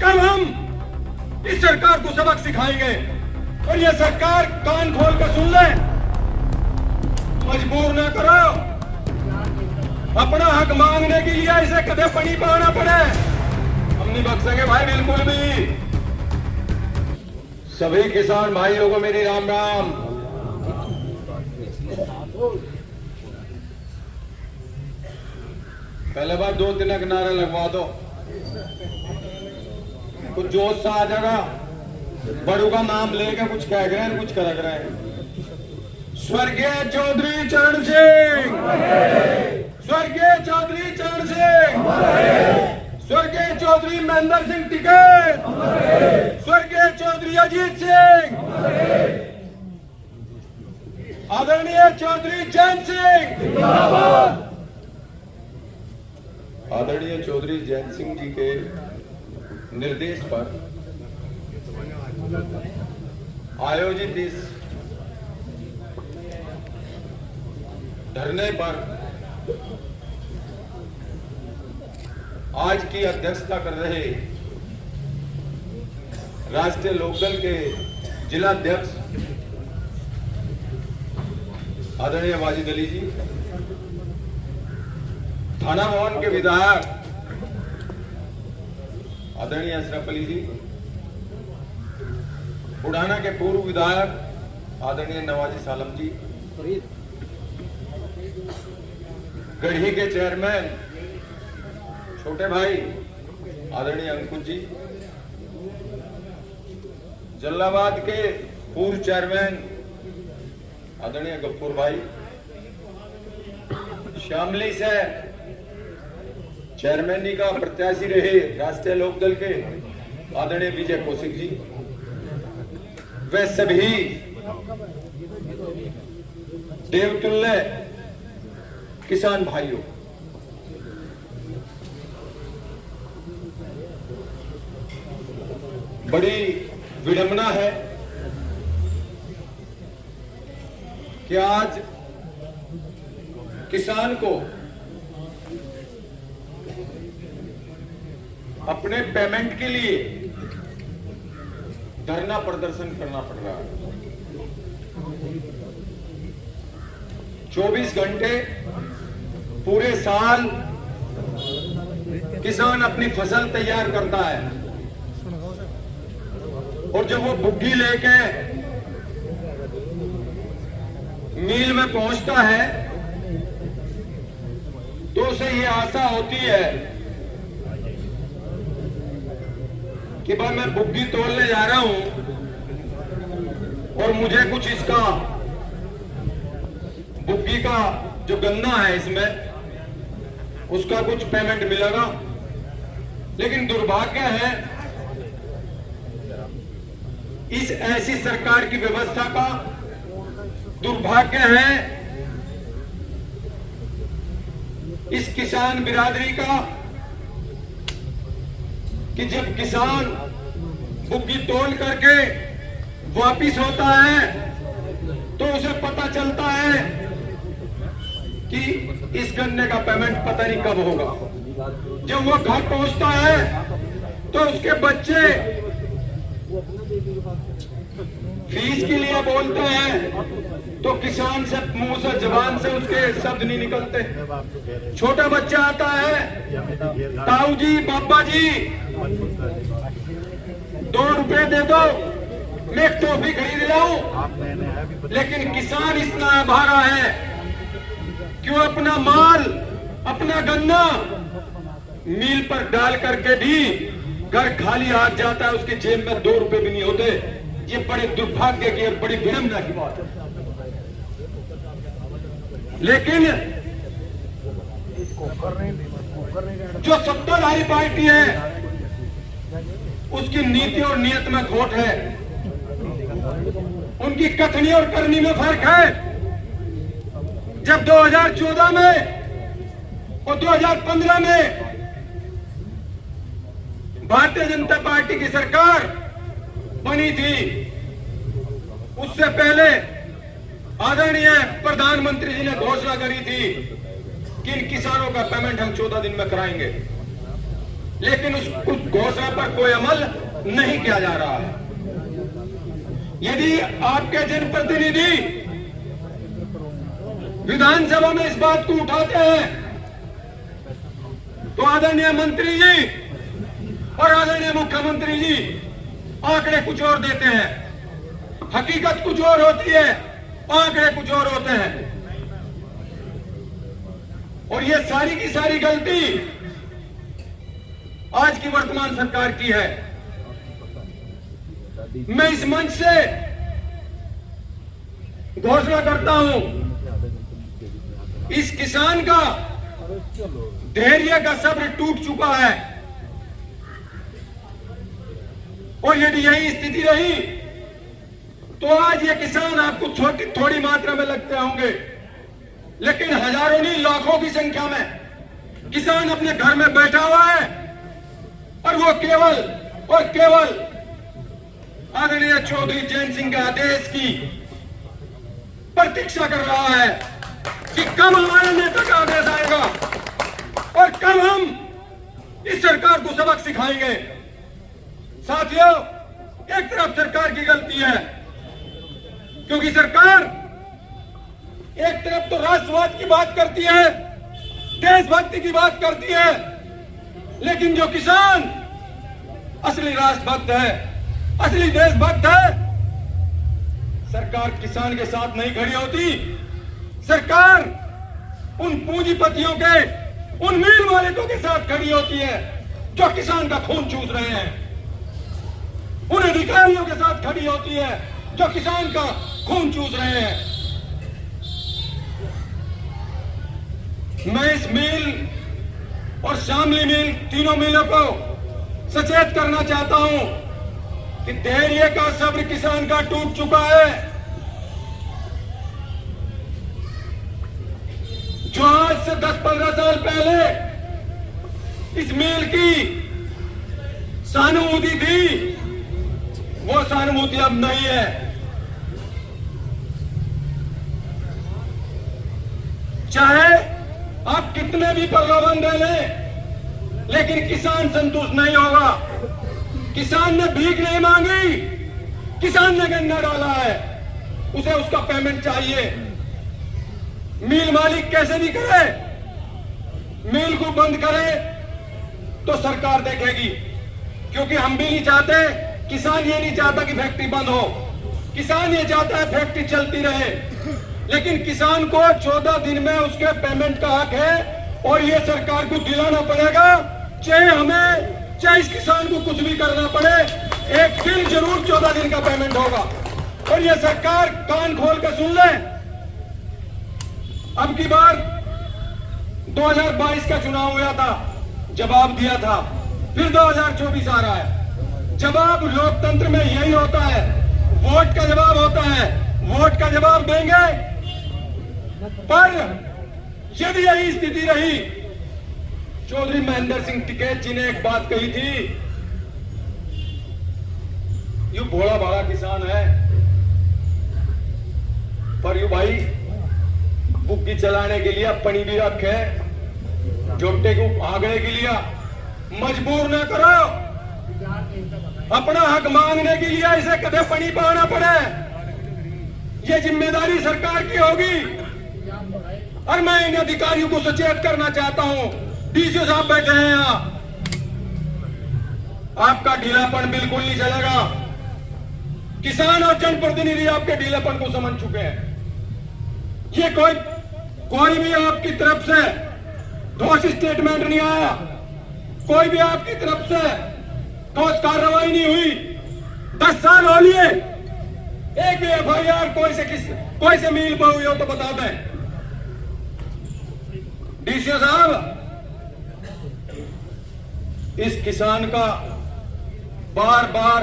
तब हम इस सरकार को सबक सिखाएंगे। और ये सरकार कान खोल कर सुन ले, मजबूर ना करो। अपना हक मांगने के लिए इसे कदे पनी पाना पड़े, हम नहीं बख्शेंगे भाई बिल्कुल भी। सभी किसान भाइयों को मेरी राम राम। पहले बार 2-3 नारा लगवा दो, कुछ जोश सा आ जाएगा। बड़ू का नाम लेके कुछ कह रहे हैं, कुछ कर रहे हैं। स्वर्गीय चौधरी चरण सिंह, स्वर्गीय चौधरी चरण सिंह, स्वर्गीय चौधरी महेंद्र सिंह टिकैत, स्वर्गीय चौधरी अजीत सिंह, आदरणीय चौधरी जैन सिंह। आदरणीय चौधरी जैन सिंह जी के निर्देश पर आयोजित इस धरने पर आज की अध्यक्षता कर रहे राष्ट्रीय लोकदल के जिला अध्यक्ष आदरणीय वाजिद अली जी, थाना भवन के विधायक आदरणीय अशरफ अली जी, बुढ़ाना के पूर्व विधायक आदरणीय नवाजी सालम जी, गढ़ी के चेयरमैन छोटे भाई आदरणीय अंकुश जी, जलालाबाद के पूर्व चेयरमैन आदरणीय गफ्फूर भाई, शामली से चेयरमैनी का प्रत्याशी रहे राष्ट्रीय लोकदल के आदरणीय विजय कौशिक जी, वे सभी देवतुल्य किसान भाइयों, बड़ी विडंबना है कि आज किसान को अपने पेमेंट के लिए धरना प्रदर्शन करना पड़ रहा है। 24 घंटे पूरे साल किसान अपनी फसल तैयार करता है और जब वो बुग्गी लेके मिल में पहुंचता है तो उसे ये आशा होती है कि भाई मैं बुग्गी तोड़ने जा रहा हूं और मुझे कुछ इसका बुग्गी का जो गन्ना है इसमें उसका कुछ पेमेंट मिलेगा। लेकिन दुर्भाग्य है इस ऐसी सरकार की व्यवस्था का, दुर्भाग्य है इस किसान बिरादरी का कि जब किसान बुग्गी तोड़ करके वापिस होता है तो उसे पता चलता है कि इस गन्ने का पेमेंट पता नहीं कब होगा। जब वो घर पहुंचता है तो उसके बच्चे फीस के लिए बोलते हैं तो किसान से मुंह से जबान से उसके शब्द नहीं निकलते। छोटा बच्चा आता है, ताऊ जी बाबा जी 2 रुपए दे दो, मैं एक टॉफी खरीद लाऊं। लेकिन किसान इतना आभारा है कि वो अपना माल, अपना गन्ना मिल पर डाल करके भी घर खाली हाथ जाता है, उसके जेब में 2 रुपए भी नहीं होते। ये बड़े दुर्भाग्य की और बड़ी विडंबना की बात है। लेकिन जो सत्ताधारी पार्टी है उसकी नीति और नियत में खोट है, उनकी कथनी और करनी में फर्क है। जब 2014 में और 2015 में भारतीय जनता पार्टी की सरकार बनी थी, उससे पहले आदरणीय प्रधानमंत्री जी ने घोषणा करी थी कि इन किसानों का पेमेंट हम 14 दिन में कराएंगे। लेकिन उस घोषणा पर कोई अमल नहीं किया जा रहा है। यदि आपके जनप्रतिनिधि विधानसभा में इस बात को उठाते हैं तो आदरणीय मंत्री जी और आदरणीय मुख्यमंत्री जी आंकड़े कुछ और देते हैं, हकीकत कुछ और होती है, आंकड़े कुछ और होते हैं। और ये सारी की सारी गलती आज की वर्तमान सरकार की है। मैं इस मंच से घोषणा करता हूं, इस किसान का धैर्य का सब्र टूट चुका है और यदि यही स्थिति रही तो आज ये किसान आपको थोड़ी मात्रा में लगते होंगे, लेकिन हजारों नहीं लाखों की संख्या में किसान अपने घर में बैठा हुआ है और वो केवल और केवल आदरणीय चौधरी जयंत सिंह के आदेश की प्रतीक्षा कर रहा है कि कब हमारे नेता का आदेश आएगा और कब हम इस सरकार को सबक सिखाएंगे। साथियों, एक तरफ सरकार की गलती है क्योंकि सरकार एक तरफ तो राष्ट्रवाद की बात करती है, देशभक्ति की बात करती है, लेकिन जो किसान असली राष्ट्रभक्त है, असली देशभक्त है, सरकार किसान के साथ नहीं खड़ी होती। सरकार उन पूंजीपतियों के, उन मिल मालिकों के साथ खड़ी होती है जो किसान का खून चूस रहे हैं, उन अधिकारियों के साथ खड़ी होती है जो किसान का खून चूस रहे हैं। मैं इस मिल और शामली मिल, तीनों मिलों को सचेत करना चाहता हूं कि धैर्य का सब्र किसान का टूट चुका है। जो आज से 10-15 साल पहले इस मिल की सहानुभूति थी, वो सहानुभूति अब नहीं है। चाहे आप कितने भी प्रलोभन दे लें, लेकिन किसान संतुष्ट नहीं होगा। किसान ने भीख नहीं मांगी, किसान ने गन्ना डाला है, उसे उसका पेमेंट चाहिए। मिल मालिक कैसे भी करे, मिल को बंद करे तो सरकार देखेगी, क्योंकि हम भी नहीं चाहते, किसान ये नहीं चाहता कि फैक्ट्री बंद हो, किसान ये चाहता है फैक्ट्री चलती रहे। लेकिन किसान को 14 दिन में उसके पेमेंट का हक है और ये सरकार को दिलाना पड़ेगा, चाहे इस किसान को कुछ भी करना पड़े, एक दिन जरूर 14 दिन का पेमेंट होगा। और ये सरकार कान खोल कर सुन ले। अब की बार 2022 का चुनाव हुआ था, जवाब दिया था, फिर 2024 आ रहा है। जवाब लोकतंत्र में यही होता है, वोट का जवाब होता है, वोट का जवाब देंगे। पर यदि यही स्थिति रही, चौधरी महेंद्र सिंह टिकैत जी ने एक बात कही थी, यू भोला भाला किसान है, पर यू भाई बुग्गी चलाने के लिए पनी भी रखे, जोटे को आगने के लिए मजबूर न करो। अपना हक मांगने के लिए इसे कदे पनी पाना पड़े, ये जिम्मेदारी सरकार की होगी। और मैं इन अधिकारियों को सचेत करना चाहता हूं, डीसीओ साहब बैठे हैं यहां, आपका ढीलापन बिल्कुल नहीं चलेगा। किसान और जनप्रतिनिधि आपके ढीलापन को समझ चुके हैं। ये कोई भी आपकी तरफ से ठोस स्टेटमेंट नहीं आया, कोई भी आपकी तरफ से ठोस कार्रवाई नहीं हुई। 10 साल हो लिए, एक भी एफआईआर कोई से मिल पर हुई हो तो बता दें। डीसीओ साहब, इस किसान का बार बार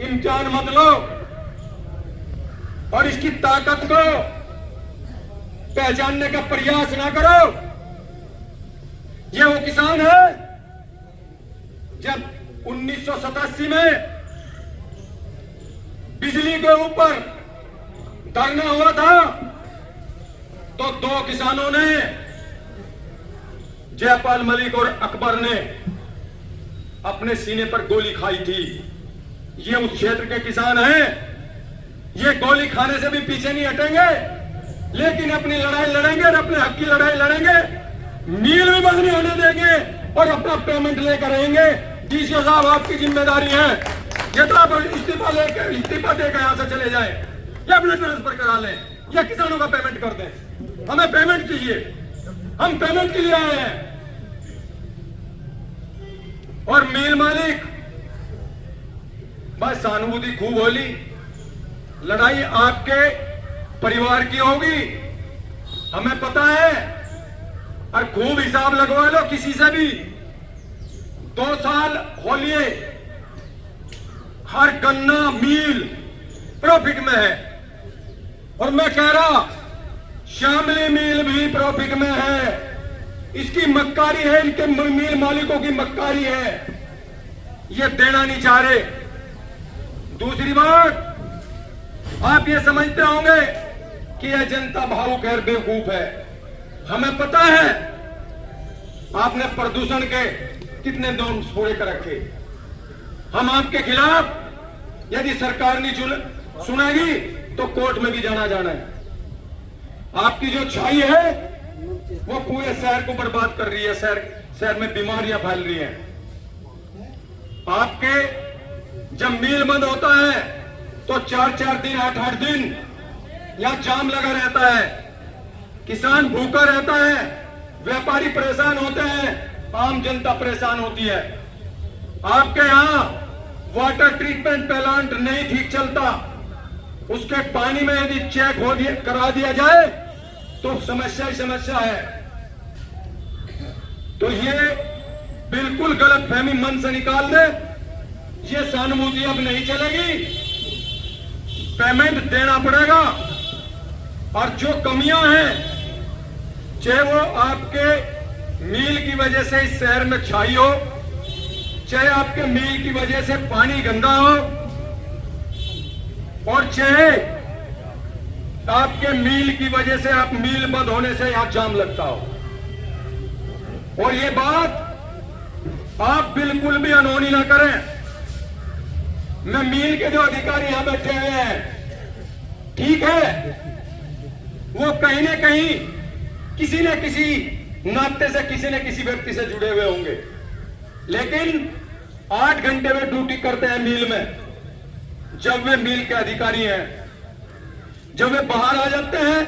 इम्तिहान मत लो और इसकी ताकत को पहचानने का प्रयास ना करो। यह वो किसान है जब 1987 में बिजली के ऊपर धरना हुआ था तो 2 किसानों ने, जयपाल मलिक और अकबर ने, अपने सीने पर गोली खाई थी। ये उस क्षेत्र के किसान हैं, ये गोली खाने से भी पीछे नहीं हटेंगे, लेकिन अपनी लड़ाई लड़ेंगे और अपने हक की लड़ाई लड़ेंगे। मील भी बंद नहीं होने देंगे और अपना पेमेंट लेकर रहेंगे। डीसीओ साहब, आपकी जिम्मेदारी है, ये तो आप इस्तीफा देकर यहां से चले जाए या अपना ट्रांसफर करा लें या किसानों का पेमेंट कर दें। हमें पेमेंट चाहिए, हम पेमेंट के लिए आए हैं। और मिल मालिक, बस सहानुभूति खूब होली, लड़ाई आपके परिवार की होगी, हमें पता है। और खूब हिसाब लगवा लो किसी से भी। 2 साल होलिए, हर गन्ना मील प्रॉफिट में है। और मैं कह रहा, शामली मील भी प्रॉफिट में है। इसकी मक्कारी है, इनके मील मालिकों की मक्कारी है, ये देना नहीं चाह रहे। दूसरी बात, आप ये समझते होंगे कि यह जनता भावुक है, बेवकूफ है। हमें पता है आपने प्रदूषण के कितने नॉर्म्स पूरे कर रखे। हम आपके खिलाफ, यदि सरकार नहीं सुनेगी तो कोर्ट में भी जाना है। आपकी जो छाई है वो पूरे शहर को बर्बाद कर रही है, शहर में बीमारियां फैल रही हैं। आपके जब मील बंद होता है तो 4-4 दिन 8-8 दिन यहां जाम लगा रहता है, किसान भूखा रहता है, व्यापारी परेशान होते हैं, आम जनता परेशान होती है। आपके यहां वाटर ट्रीटमेंट प्लांट नहीं ठीक चलता, उसके पानी में यदि चेक करा दिया जाए तो समस्या ही समस्या है। तो ये बिल्कुल गलत फहमी मन से निकाल दे, ये सहानुभूति अब नहीं चलेगी, पेमेंट देना पड़ेगा। और जो कमियां हैं, चाहे वो आपके मील की वजह से इस शहर में छाई हो, चाहे आपके मील की वजह से पानी गंदा हो, और चाहे आपके मील की वजह से आप मील बंद होने से यहां जाम लगता हो। और ये बात आप बिल्कुल भी अनहोनी ना करें। मैं मील के जो अधिकारी यहां बैठे हुए हैं, ठीक है, वो कहीं ना कहीं किसी न किसी नाते से किसी न किसी व्यक्ति से जुड़े हुए होंगे, लेकिन 8 घंटे में ड्यूटी करते हैं मील में। जब वे मील के अधिकारी हैं, जब वे बाहर आ जाते हैं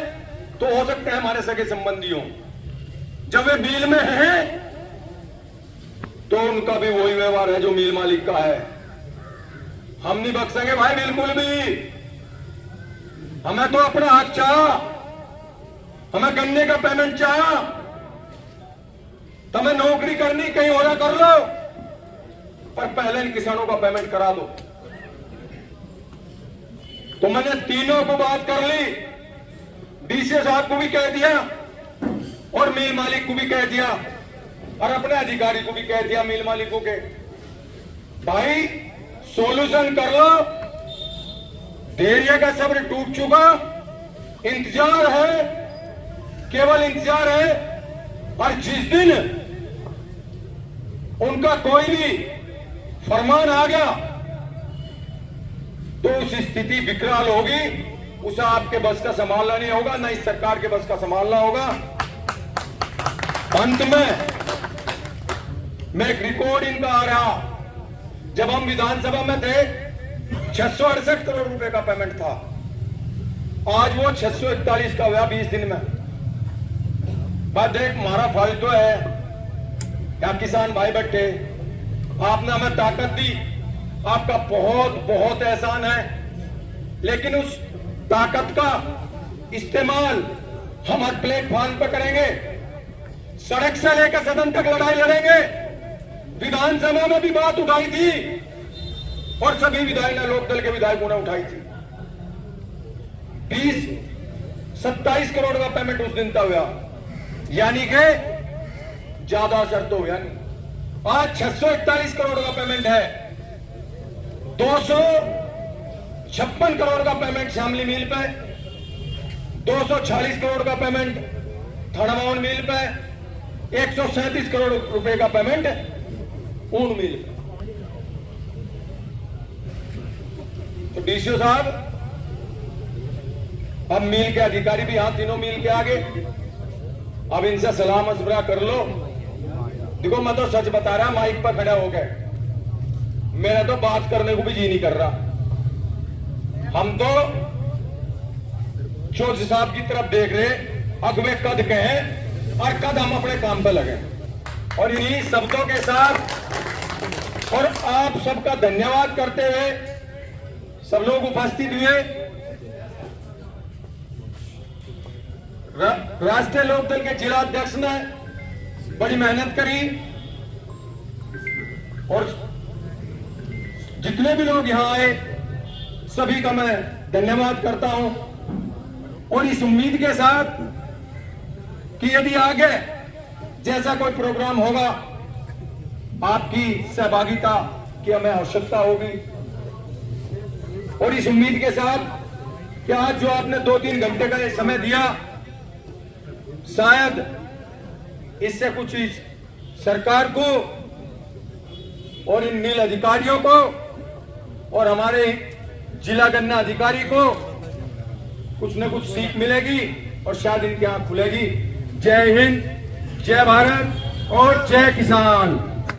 तो हो सकता है हमारे सगे संबंधी हों, जब वे मील में हैं तो उनका भी वही व्यवहार है जो मील मालिक का है। हम नहीं बख्शेंगे भाई, बिल्कुल भी। हमें तो अपना हक चाह, हमें गन्ने का पेमेंट चाह। तुम्हें नौकरी करनी कहीं और कर लो, पर पहले इन किसानों का पेमेंट करा दो। तो मैंने तीनों को बात कर ली, डीसीओ साहब को भी कह दिया और मिल मालिक को भी कह दिया और अपने अधिकारी को भी कह दिया मिल मालिकों के, भाई सॉल्यूशन कर लो। धैर्य का सब्र टूट चुका, इंतजार है, केवल इंतजार है। और जिस दिन उनका कोई भी फरमान आ गया तो उस स्थिति विकराल होगी, उसे आपके बस का संभालना नहीं होगा, ना इस सरकार के बस का संभालना होगा। अंत में मैं एक रिकॉर्ड इनका आ रहा, जब हम विधानसभा में थे 668 करोड़ रुपए का पेमेंट था, आज वो 641 का हुआ 20 दिन में। बात देख, हमारा फालतू है या किसान भाई बैठे, आपने हमें ताकत दी, आपका बहुत बहुत एहसान है, लेकिन उस ताकत का इस्तेमाल हम हर प्लेटफॉर्म पर करेंगे, सड़क से लेकर सदन तक लड़ाई लड़ेंगे। विधानसभा में भी बात उठाई थी और सभी विधायक लोकदल के विधायकों ने उठाई थी। 27 करोड़ का पेमेंट उस दिन तक हुआ, यानी कि ज्यादा असर तो हुआ नहीं। आज 641 करोड़ का पेमेंट है, 256 करोड़ का पेमेंट शामली मिल पे, 240 करोड़ का पेमेंट थड़वाउन मिल पे, 137 करोड़ रुपए का पेमेंट ऊन मिल पे। तो डीसीओ साहब, अब मील के अधिकारी भी यहाँ तीनों मील के आगे, अब इनसे सलाह मशवरा कर लो। देखो मैं तो सच बता रहा, माइक पर खड़ा हो गए, मेरा तो बात करने को भी जी नहीं कर रहा। हम तो चौधरी साहब की तरफ देख रहे, अगवे कद कहें और कद हम अपने काम पे लगे। और इन्हीं शब्दों के साथ और आप सबका धन्यवाद करते हुए सब लोग उपस्थित हुए। राष्ट्रीय लोकदल के जिला अध्यक्ष ने बड़ी मेहनत करी और जितने भी लोग यहां आए सभी का मैं धन्यवाद करता हूं, और इस उम्मीद के साथ कि यदि आगे जैसा कोई प्रोग्राम होगा आपकी सहभागिता की हमें आवश्यकता होगी। और इस उम्मीद के साथ कि आज जो आपने 2-3 घंटे का ये समय दिया, शायद इससे कुछ इस सरकार को और इन नील अधिकारियों को और हमारे जिला गन्ना अधिकारी को कुछ न कुछ सीख मिलेगी और शायद इनकी आंख खुलेगी। जय हिंद, जय भारत और जय किसान।